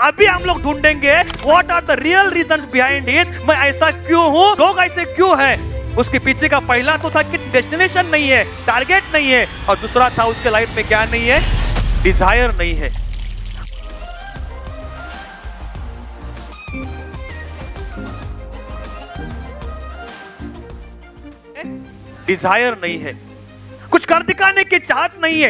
अभी हम लोग ढूंढेंगे what are the real reasons behind it. मैं ऐसा क्यों हूँ, लोग ऐसे क्यों है। उसके पीछे का पहला तो था कि डेस्टिनेशन नहीं है, टारगेट नहीं है, और दूसरा था उसके लाइफ में क्या नहीं है, डिजायर नहीं है। डिजायर नहीं है, कुछ कर दिखाने की चाहत नहीं है।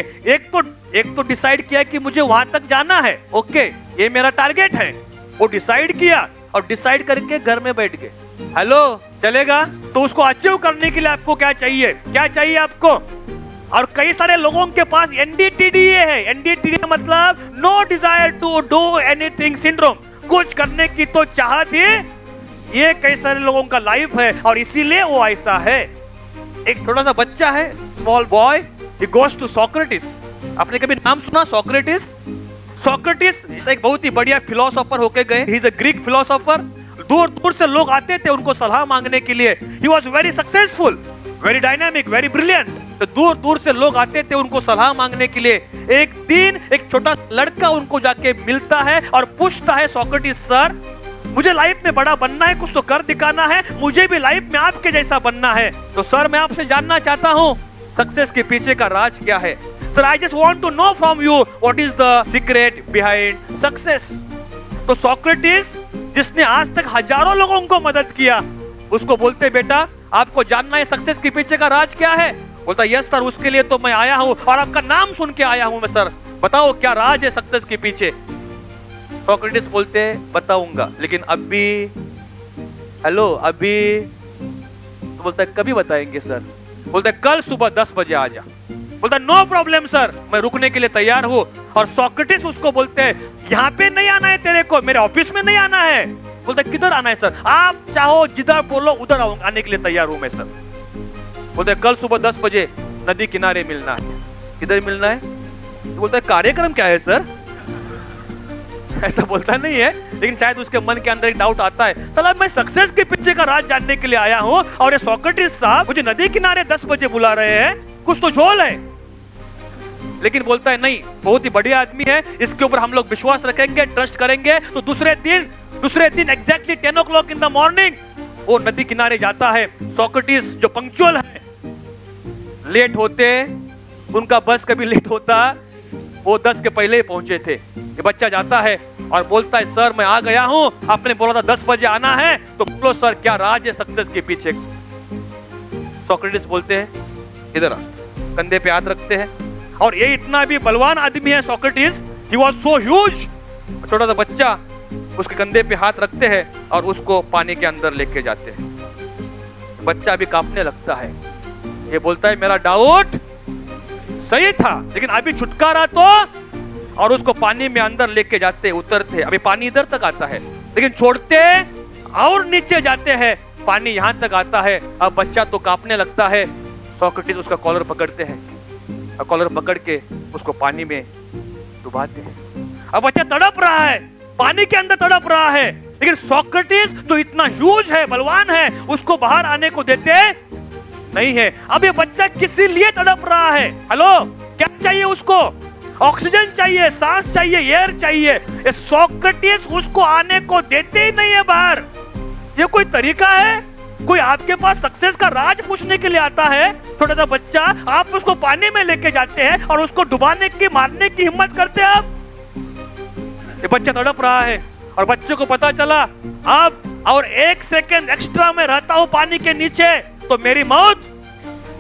एक तो डिसाइड किया कि मुझे वहां तक जाना है, ओके ये मेरा टारगेट है, वो डिसाइड किया और डिसाइड करके घर में बैठ गए। हेलो, चलेगा? तो उसको अचीव करने के लिए आपको क्या चाहिए, क्या चाहिए आपको? और कई सारे लोगों के पास NDTDA है। NDTDA मतलब no desire to do anything syndrome, कुछ करने की तो चाहत ही ये कई सारे लोगों का लाइफ है, और इसीलिए वो ऐसा है। एक छोटा सा बच्चा है, small boy, he goes to Socrates. आपने कभी नाम सुना सोक्रेटिस? सोक्रेटिस एक बहुत ही बढ़िया फिलोसोफर होके गए। He is a Greek philosopher. दूर दूर से लोग आते थे उनको सलाह मांगने के लिए। He was very successful, very dynamic, very brilliant. तो दूर दूर से लोग आते थे उनको सलाह मांगने के लिए। एक दिन एक छोटा लड़का उनको जाके मिलता है और पूछता है, सोक्रेटिस सर, मुझे लाइफ में बड़ा बनना है, कुछ तो कर दिखाना है, मुझे भी लाइफ में आपके जैसा बनना है। तो सर मैं आपसे जानना चाहता हूँ सक्सेस के पीछे का राज क्या है। Sir I just want to know from you what is the secret behind success. तो सोक्रेटिस, जिसने आज तक हजारों लोगों को मदद किया, उसको बोलते, बेटा आपको जानना है सक्सेस के पीछे का राज क्या है? बोलता, यस सर, उसके लिए तो मैं आया हूँ और आपका नाम सुन के आया हूँ मैं। सर बताओ क्या राज है सक्सेस के पीछे? सोक्रेटिस बोलते हैं, बताऊंगा, लेकिन अभी, हेलो अभी? तो बोलता है, कभी बताएंगे सर? बोलता है, कल सुबह 10 बजे आ जा। बोलता है, नो प्रॉब्लम सर, मैं रुकने के लिए तैयार हूँ। और सोक्रेटिस उसको बोलते हैं, यहाँ पे नहीं आना है तेरे को, मेरे ऑफिस में नहीं आना है। बोलता है, किधर आना है सर? आप चाहो जिधर बोलो उधर आने के लिए तैयार हूँ मैं सर। बोलते हैं, कल सुबह 10 बजे नदी किनारे मिलना है। किधर मिलना है? तो बोलता है, कार्यक्रम क्या है सर? ऐसा बोलता नहीं है, लेकिन शायद उसके मन के अंदर एक डाउट आता है, साला मैं सक्सेस के पीछे का राज जानने के लिए आया हूँ और ये सोक्रेटिस साहब मुझे नदी किनारे 10 बजे बुला रहे हैं, कुछ तो झोल है। लेकिन बोलता है, नहीं, बहुत ही बढ़िया आदमी है, इसके ऊपर हम लोग विश्वास रखेंगे, ट्रस्ट करेंगे। तो दूसरे दिन exactly 10 o'clock in the morning वो नदी किनारे जाता है। सोक्रेटिस जो पंक्चुअल है, लेट होते, उनका बस कभी लेट होता, वो 10 के पहले ही पहुंचे थे। ये बच्चा जाता है और बोलता है, सर मैं आ गया हूं, आपने बोला था 10 बजे आना है, तो बोलो सर क्या राज है सक्सेस के पीछे? सोक्रेटिस बोलते हैं, इधर आ, कंधे पे हाथ रखते हैं। और ये इतना भी बलवान आदमी है Socrates, he was so huge. छोटा सा बच्चा उसके कंधे पे हाथ रखते हैं और उसको पानी के अंदर लेके जाते हैं। बच्चा भी कांपने लगता है। ये बोलता है, मेरा डाउट सही था, लेकिन अभी छुटकारा तो। और उसको पानी में अंदर लेके जाते, उतरते, अभी पानी इधर तक आता है, लेकिन छोड़ते और नीचे जाते हैं, पानी यहां तक आता है। अब बच्चा तो कांपने लगता है। सोक्रेटिस उसका कॉलर पकड़ते हैं और कॉलर पकड़ के उसको पानी में डुबाते हैं। अब बच्चा तड़प रहा है, पानी के अंदर तड़प रहा है, लेकिन सोक्रेटिस तो इतना ह्यूज है, बलवान है, उसको बाहर आने को देते नहीं है। अब ये बच्चा किसी लिए तड़प रहा है? हेलो, क्या चाहिए उसको? ऑक्सीजन चाहिए, सांस चाहिए, एयर चाहिए। ये सोक्रेटिस उसको आने को देते ही नहीं है बाहर। ये कोई तरीका है? कोई आपके पास सक्सेस का राज पूछने के लिए आता है, छोटा सा बच्चा, आप उसको पानी में लेके जाते हैं और उसको डुबाने की, मारने की हिम्मत करते हैं आप? ये बच्चा तड़प रहा है और बच्चे को पता चला, अब और 1 सेकंड एक्स्ट्रा में रहता हूं पानी के नीचे तो मेरी मौत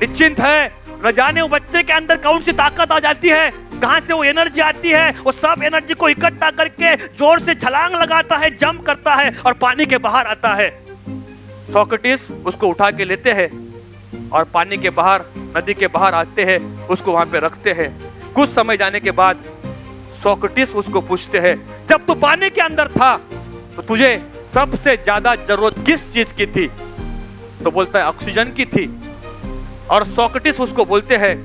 निश्चिंत है। न जाने वो बच्चे के अंदर कौन सी ताकत आ जाती है, कहां से वो एनर्जी आती है। वो सब एनर्जी को इकट्ठा करके जोर से छलांग लगाता है, जंप करता है और पानी के बाहर आता है। सोक्रेटिस उसको उठा के लेते हैं और पानी के बाहर, नदी के बाहर आते हैं, उसको वहां पे रखते हैं। कुछ समय जाने के बाद सोक्रेटिस उसको पूछते हैं, जब तू पानी के अंदर था तो तुझे सबसे ज्यादा जरूरत किस चीज की थी? तो बोलता है, ऑक्सीजन की थी। और सोक्रेटिस उसको बोलते हैं,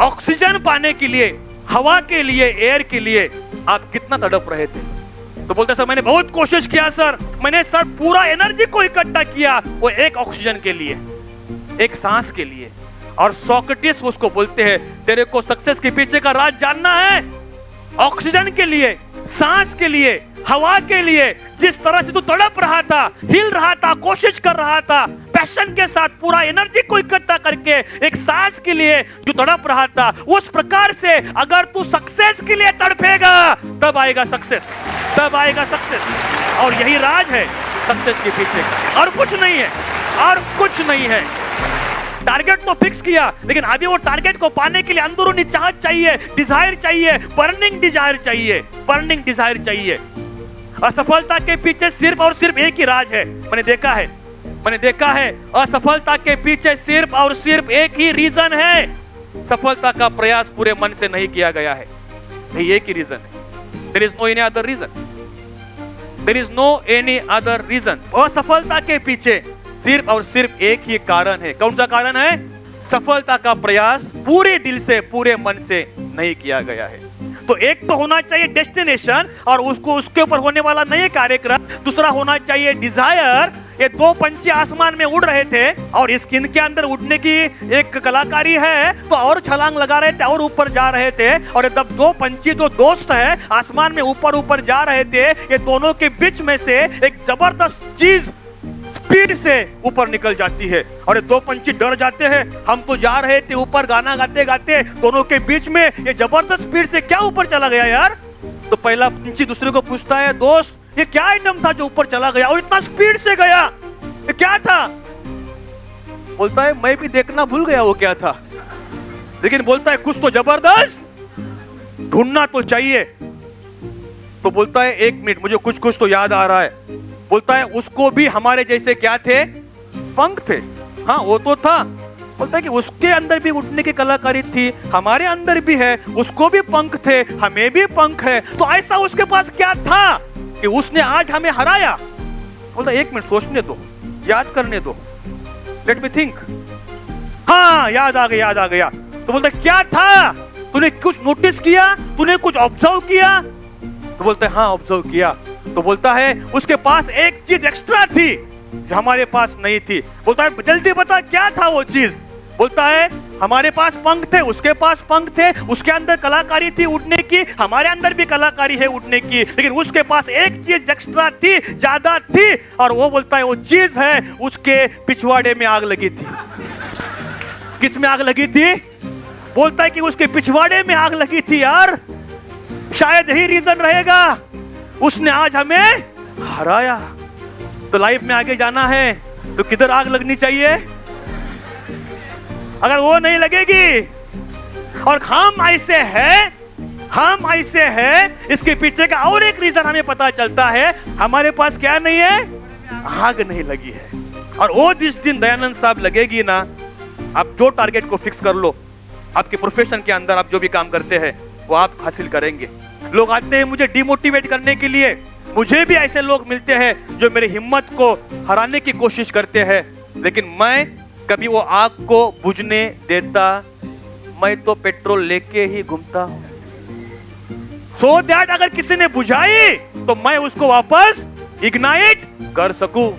ऑक्सीजन पाने के लिए, हवा के लिए, एयर के लिए आप कितना तड़प रहे थे? तो बोलते, सर मैंने बहुत कोशिश किया सर, मैंने सर पूरा एनर्जी को इकट्ठा किया, वो एक ऑक्सीजन के लिए, एक सांस के लिए। और सोक्रेटिस उसको बोलते हैं, तेरे को सक्सेस के पीछे का राज जानना है? ऑक्सीजन के लिए, सांस के लिए, हवा के लिए जिस तरह से तू तड़प रहा था, हिल रहा था, कोशिश कर रहा था, पैशन के साथ पूरा एनर्जी को इकट्ठा करके एक सांस के लिए जो तड़प रहा था, उस प्रकार से अगर तू सक्सेस के लिए तड़पेगा तब आएगा सक्सेस, तब आएगा सक्सेस। और यही राज है सक्सेस के पीछे, और कुछ नहीं है, और कुछ नहीं है। टारगेट तो फिक्स किया, लेकिन अभी वो टारगेट को पाने के लिए अंदरूनी चाहत चाहिए, डिजायर चाहिए, बर्निंग डिजायर चाहिए, बर्निंग डिजायर चाहिए। असफलता के पीछे सिर्फ और सिर्फ एक ही राज है। मैंने देखा है असफलता के पीछे सिर्फ और सिर्फ एक ही रीजन है। सफलता का प्रयास पूरे मन से नहीं किया गया है, यही एक ही रीजन है। There is no any other reason, there is no any other reason. असफलता के पीछे सिर्फ और सिर्फ एक ही कारण है। कौन सा कारण है? सफलता का प्रयास पूरे दिल से, पूरे मन से नहीं किया गया है। तो एक तो होना चाहिए डेस्टिनेशन, और उसको उसके ऊपर होने वाला नए कार्यक्रम। दूसरा होना चाहिए डिजायर। ये दो पंछी आसमान में उड़ रहे थे, और इस इनके अंदर उड़ने की एक कलाकारी है, तो और छलांग लगा रहे थे और ऊपर जा रहे थे। और जब दो पंछी जो दोस्त है आसमान में ऊपर ऊपर जा रहे थे, ये दोनों के बीच में से एक जबरदस्त चीज स्पीड से ऊपर निकल जाती है, और ये दो पंछी डर जाते हैं। हम तो जा रहे थे ऊपर गाना गाते गाते, दोनों के बीच में ये जबरदस्त स्पीड से क्या ऊपर चला गया यार? तो पहला पंछी दूसरे को पूछता है, दोस्त ये क्या आइटम था जो ऊपर चला गया और इतना स्पीड से गया, ये क्या था? बोलता है मैं भी देखना भूल गया वो क्या था, लेकिन बोलता है कुछ तो जबरदस्त ढूंढना तो चाहिए। तो बोलता है एक मिनट, मुझे कुछ कुछ तो याद आ रहा है। बोलता है उसको भी हमारे जैसे क्या थे? पंख थे। हाँ वो तो था। बोलता है कि उसके अंदर भी उड़ने की कलाकारी थी, हमारे अंदर भी है, उसको भी पंख थे, हमें भी पंख है। तो ऐसा उसके पास क्या था कि उसने आज हमें हराया? बोलता एक मिनट सोचने दो, याद करने दो, लेट मी थिंक। हाँ याद आ गया, याद आ गया। तो बोलता है क्या था? तूने कुछ नोटिस किया, तूने कुछ ऑब्जर्व किया? तो बोलता है हाँ ऑब्जर्व किया। तो बोलता है उसके पास एक चीज एक्स्ट्रा थी जो हमारे पास नहीं थी। बोलता है जल्दी बता क्या था वो चीज? बोलता है हमारे पास पंख थे, उसके पास पंख थे, उसके अंदर कलाकारी थी उड़ने की, हमारे अंदर भी कलाकारी है उड़ने की, लेकिन उसके पास एक चीज एक्स्ट्रा थी, ज्यादा थी। और वो बोलता है वो चीज है उसके पिछवाड़े में आग लगी थी। किस में आग लगी थी? बोलता है कि उसके पिछवाड़े में आग लगी थी यार। शायद यही रीजन रहेगा, उसने आज हमें हराया। तो लाइफ में आगे जाना है तो किधर आग लगनी चाहिए? अगर वो नहीं लगेगी, और हम ऐसे हैं, इसके पीछे का और एक रीजन हमें पता चलता है, हमारे पास क्या नहीं है? आग नहीं लगी है। और वो जिस दिन दयानंद साहब लगेगी ना, आप जो टारगेट को फिक्स कर लो, आपके प्रोफेशन के अंदर आप जो भी काम करते हैं वो आप हासिल करेंगे। लोग आते हैं मुझे डिमोटिवेट करने के लिए, मुझे भी ऐसे लोग मिलते हैं जो मेरी हिम्मत को हराने की कोशिश करते हैं, लेकिन मैं कभी वो आग को बुझने देता, मैं तो पेट्रोल लेके ही घूमता हूं, सो दैट अगर किसी ने बुझाई तो मैं उसको वापस इग्नाइट कर सकूं।